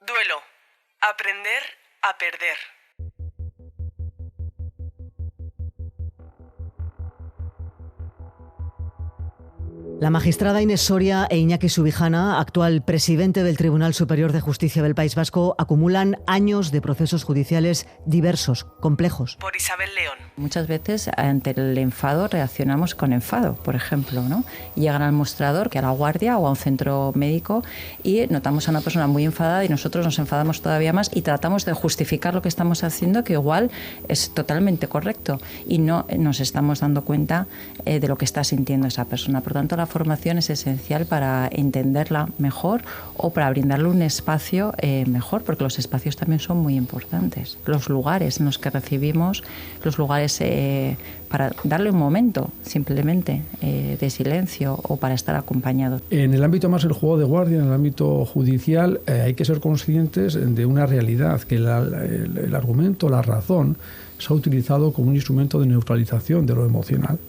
Duelo. Aprender a perder. La magistrada Inés Soria e Iñaki Subijana, actual presidente del Tribunal Superior de Justicia del País Vasco, acumulan años de procesos judiciales diversos, complejos. Por Isabel León. Muchas veces ante el enfado reaccionamos con enfado, por ejemplo, ¿no? Llegan al mostrador, que a la guardia o a un centro médico, y notamos a una persona muy enfadada y nosotros nos enfadamos todavía más y tratamos de justificar lo que estamos haciendo, que igual es totalmente correcto y no nos estamos dando cuenta de lo que está sintiendo esa persona. Por tanto, la formación es esencial para entenderla mejor o para brindarle un espacio mejor, porque los espacios también son muy importantes. Los lugares en los que recibimos, los lugares para darle un momento simplemente de silencio o para estar acompañado. En el ámbito más del juego de guardia, en el ámbito judicial, hay que ser conscientes de una realidad, que el argumento, la razón, se ha utilizado como un instrumento de neutralización de lo emocional.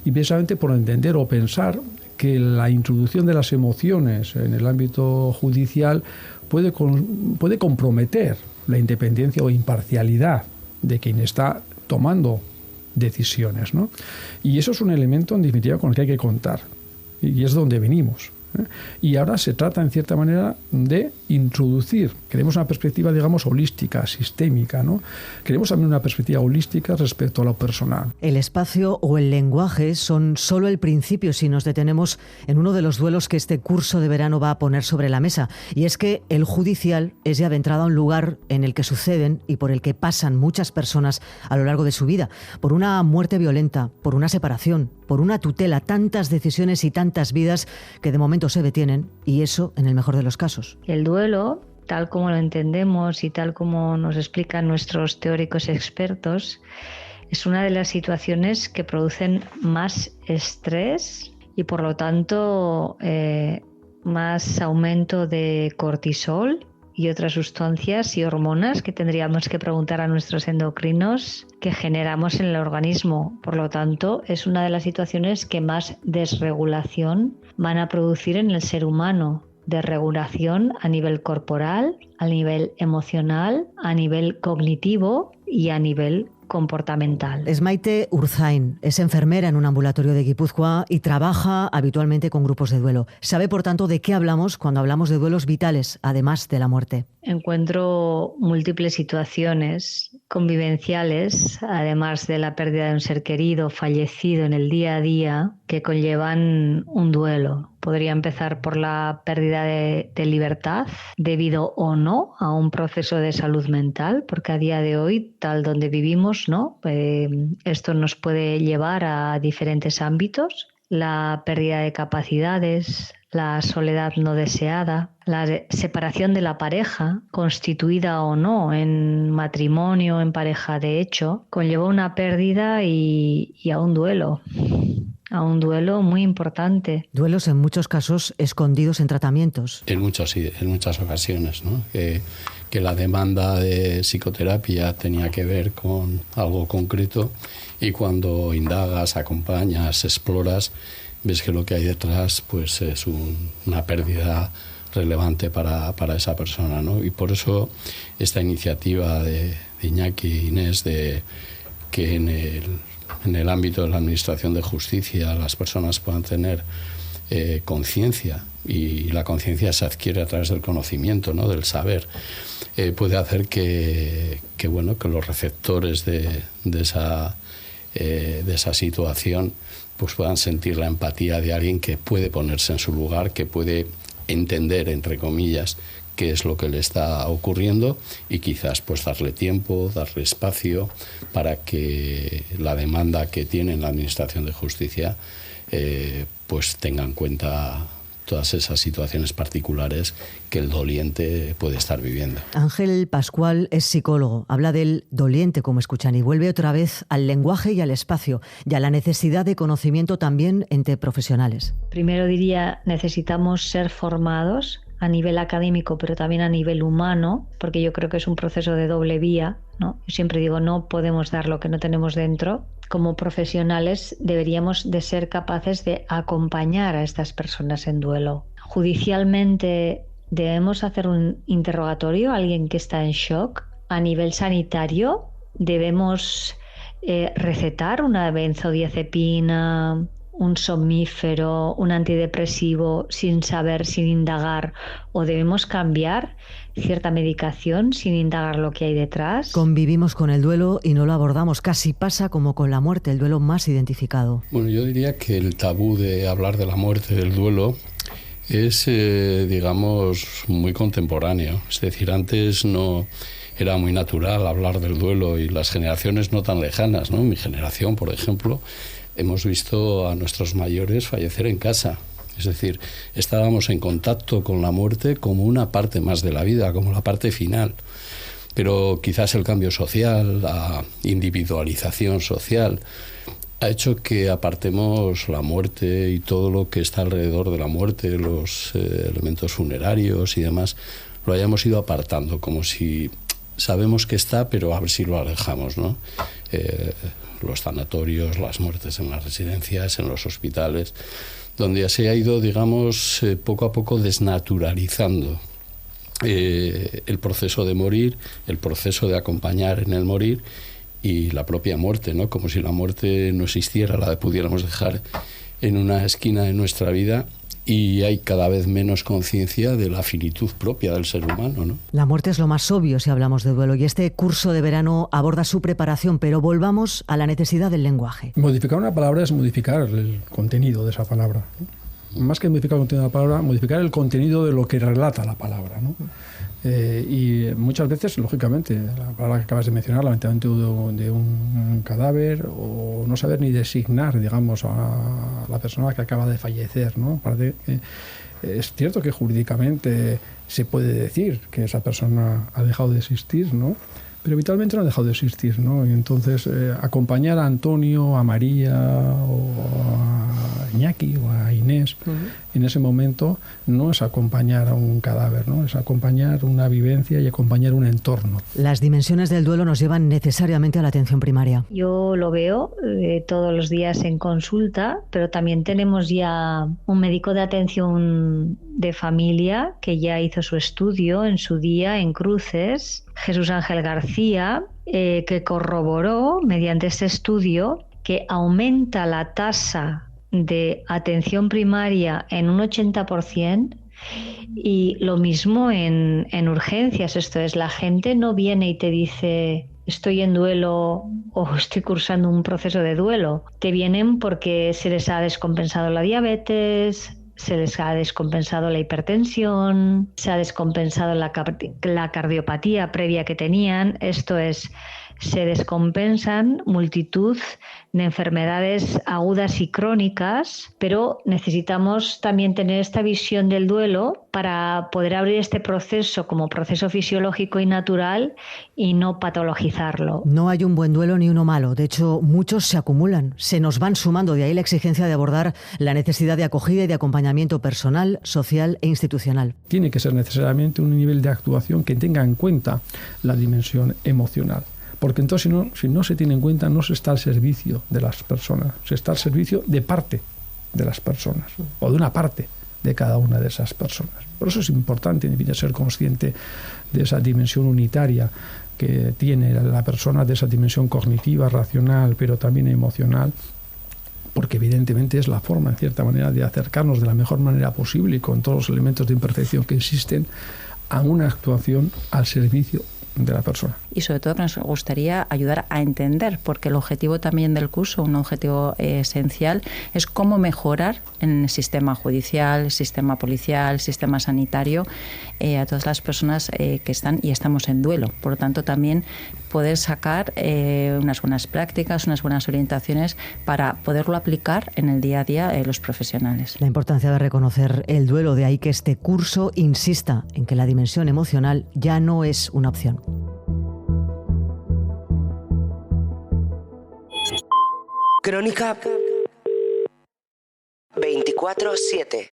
Y precisamente por entender o pensar que la introducción de las emociones en el ámbito judicial puede comprometer la independencia o imparcialidad de quien está tomando decisiones, ¿no? Y eso es un elemento, en definitiva, con el que hay que contar. Y es donde venimos. Y ahora se trata, en cierta manera, de introducir, queremos una perspectiva, digamos, holística, sistémica, ¿no? Queremos también una perspectiva holística respecto a lo personal. El espacio o el lenguaje son solo el principio si nos detenemos en uno de los duelos que este curso de verano va a poner sobre la mesa. Y es que el judicial es ya de entrada un lugar en el que suceden y por el que pasan muchas personas a lo largo de su vida. Por una muerte violenta, por una separación, por una tutela, tantas decisiones y tantas vidas que de momento se detienen, y eso en el mejor de los casos. El duelo, tal como lo entendemos y tal como nos explican nuestros teóricos expertos, es una de las situaciones que producen más estrés y por lo tanto más aumento de cortisol y otras sustancias y hormonas que tendríamos que preguntar a nuestros endocrinos que generamos en el organismo. Por lo tanto, es una de las situaciones que más desregulación van a producir en el ser humano. Desregulación a nivel corporal, a nivel emocional, a nivel cognitivo y a nivel comportamental. Es Maite Urzain, es enfermera en un ambulatorio de Guipúzcoa y trabaja habitualmente con grupos de duelo. Sabe, por tanto, de qué hablamos cuando hablamos de duelos vitales, además de la muerte. Encuentro múltiples situaciones convivenciales, además de la pérdida de un ser querido fallecido en el día a día, que conllevan un duelo. Podría empezar por la pérdida de libertad, debido o no a un proceso de salud mental, porque a día de hoy, tal donde vivimos, ¿no? Esto nos puede llevar a diferentes ámbitos. La pérdida de capacidades, la soledad no deseada, la separación de la pareja, constituida o no en matrimonio, en pareja de hecho, conlleva una pérdida y a un duelo. A un duelo muy importante. Duelos en muchos casos escondidos en tratamientos. En muchas ocasiones, ¿no? Que la demanda de psicoterapia tenía que ver con algo concreto y cuando indagas, acompañas, exploras, ves que lo que hay detrás pues es una pérdida relevante para esa persona, ¿no? Y por eso esta iniciativa de Iñaki e Inés de que en el ámbito de la administración de justicia las personas puedan tener conciencia, y la conciencia se adquiere a través del conocimiento, ¿no? Del saber, puede hacer que los receptores de esa situación pues puedan sentir la empatía de alguien que puede ponerse en su lugar, que puede entender, entre comillas, qué es lo que le está ocurriendo y quizás pues darle tiempo, darle espacio para que la demanda que tiene la Administración de Justicia pues tenga en cuenta todas esas situaciones particulares que el doliente puede estar viviendo. Ángel Pascual es psicólogo, habla del doliente, como escuchan, y vuelve otra vez al lenguaje y al espacio y a la necesidad de conocimiento también entre profesionales. Primero diría, necesitamos ser formados a nivel académico, pero también a nivel humano, porque yo creo que es un proceso de doble vía, ¿no? Yo siempre digo, no podemos dar lo que no tenemos dentro. Como profesionales deberíamos de ser capaces de acompañar a estas personas en duelo. Judicialmente debemos hacer un interrogatorio a alguien que está en shock. A nivel sanitario, debemos recetar una benzodiazepina, un somnífero, un antidepresivo sin saber, sin indagar, o debemos cambiar cierta medicación sin indagar lo que hay detrás. Convivimos con el duelo y no lo abordamos. Casi pasa como con la muerte, el duelo más identificado. Bueno, yo diría que el tabú de hablar de la muerte, del duelo, es, digamos, muy contemporáneo. Es decir, antes no era muy natural hablar del duelo y las generaciones no tan lejanas, ¿no? Mi generación, por ejemplo, hemos visto a nuestros mayores fallecer en casa. Es decir, estábamos en contacto con la muerte como una parte más de la vida, como la parte final. Pero quizás el cambio social, la individualización social, ha hecho que apartemos la muerte y todo lo que está alrededor de la muerte, los elementos funerarios y demás, lo hayamos ido apartando, como si sabemos que está, pero a ver si lo alejamos, ¿no? Los sanatorios, las muertes en las residencias, en los hospitales, donde se ha ido, digamos, poco a poco desnaturalizando el proceso de morir, el proceso de acompañar en el morir y la propia muerte, ¿no? Como si la muerte no existiera, la pudiéramos dejar en una esquina de nuestra vida. Y hay cada vez menos conciencia de la finitud propia del ser humano, ¿no? La muerte es lo más obvio si hablamos de duelo, y este curso de verano aborda su preparación, pero volvamos a la necesidad del lenguaje. Modificar una palabra es modificar el contenido de esa palabra, ¿no? Más que modificar el contenido de la palabra, modificar el contenido de lo que relata la palabra, ¿no? Y muchas veces, lógicamente, la palabra que acabas de mencionar, lamentablemente de un cadáver, o no saber ni designar, digamos, a la persona que acaba de fallecer, ¿no? Es cierto que jurídicamente se puede decir que esa persona ha dejado de existir, ¿no? Pero vitalmente no ha dejado de existir, ¿no? Y entonces acompañar a Antonio, a María, o a Iñaki, o a Inés, en ese momento no es acompañar a un cadáver, ¿no? Es acompañar una vivencia y acompañar un entorno. Las dimensiones del duelo nos llevan necesariamente a la atención primaria. Yo lo veo todos los días en consulta, pero también tenemos ya un médico de atención de familia que ya hizo su estudio en su día en Cruces, Jesús Ángel García, que corroboró mediante este estudio que aumenta la tasa de atención primaria en un 80%, y lo mismo en urgencias. Esto es, la gente no viene y te dice estoy en duelo o estoy cursando un proceso de duelo. Te vienen porque se les ha descompensado la diabetes, se les ha descompensado la hipertensión, se ha descompensado la cardiopatía previa que tenían. Esto es, se descompensan multitud de enfermedades agudas y crónicas, pero necesitamos también tener esta visión del duelo para poder abrir este proceso como proceso fisiológico y natural y no patologizarlo. No hay un buen duelo ni uno malo. De hecho, muchos se acumulan, se nos van sumando. De ahí la exigencia de abordar la necesidad de acogida y de acompañamiento personal, social e institucional. Tiene que ser necesariamente un nivel de actuación que tenga en cuenta la dimensión emocional. Porque entonces si no se tiene en cuenta, no se está al servicio de las personas, se está al servicio de parte de las personas o de una parte de cada una de esas personas. Por eso es importante, en fin, ser consciente de esa dimensión unitaria que tiene la persona, de esa dimensión cognitiva, racional, pero también emocional, porque evidentemente es la forma, en cierta manera, de acercarnos de la mejor manera posible y con todos los elementos de imperfección que existen a una actuación al servicio de la persona. Y sobre todo que nos gustaría ayudar a entender, porque el objetivo también del curso, un objetivo esencial, es cómo mejorar en el sistema judicial, el sistema policial, el sistema sanitario, a todas las personas que están y estamos en duelo. Por lo tanto, también poder sacar unas buenas prácticas, unas buenas orientaciones para poderlo aplicar en el día a día los profesionales. La importancia de reconocer el duelo, de ahí que este curso insista en que la dimensión emocional ya no es una opción. Crónica 24/7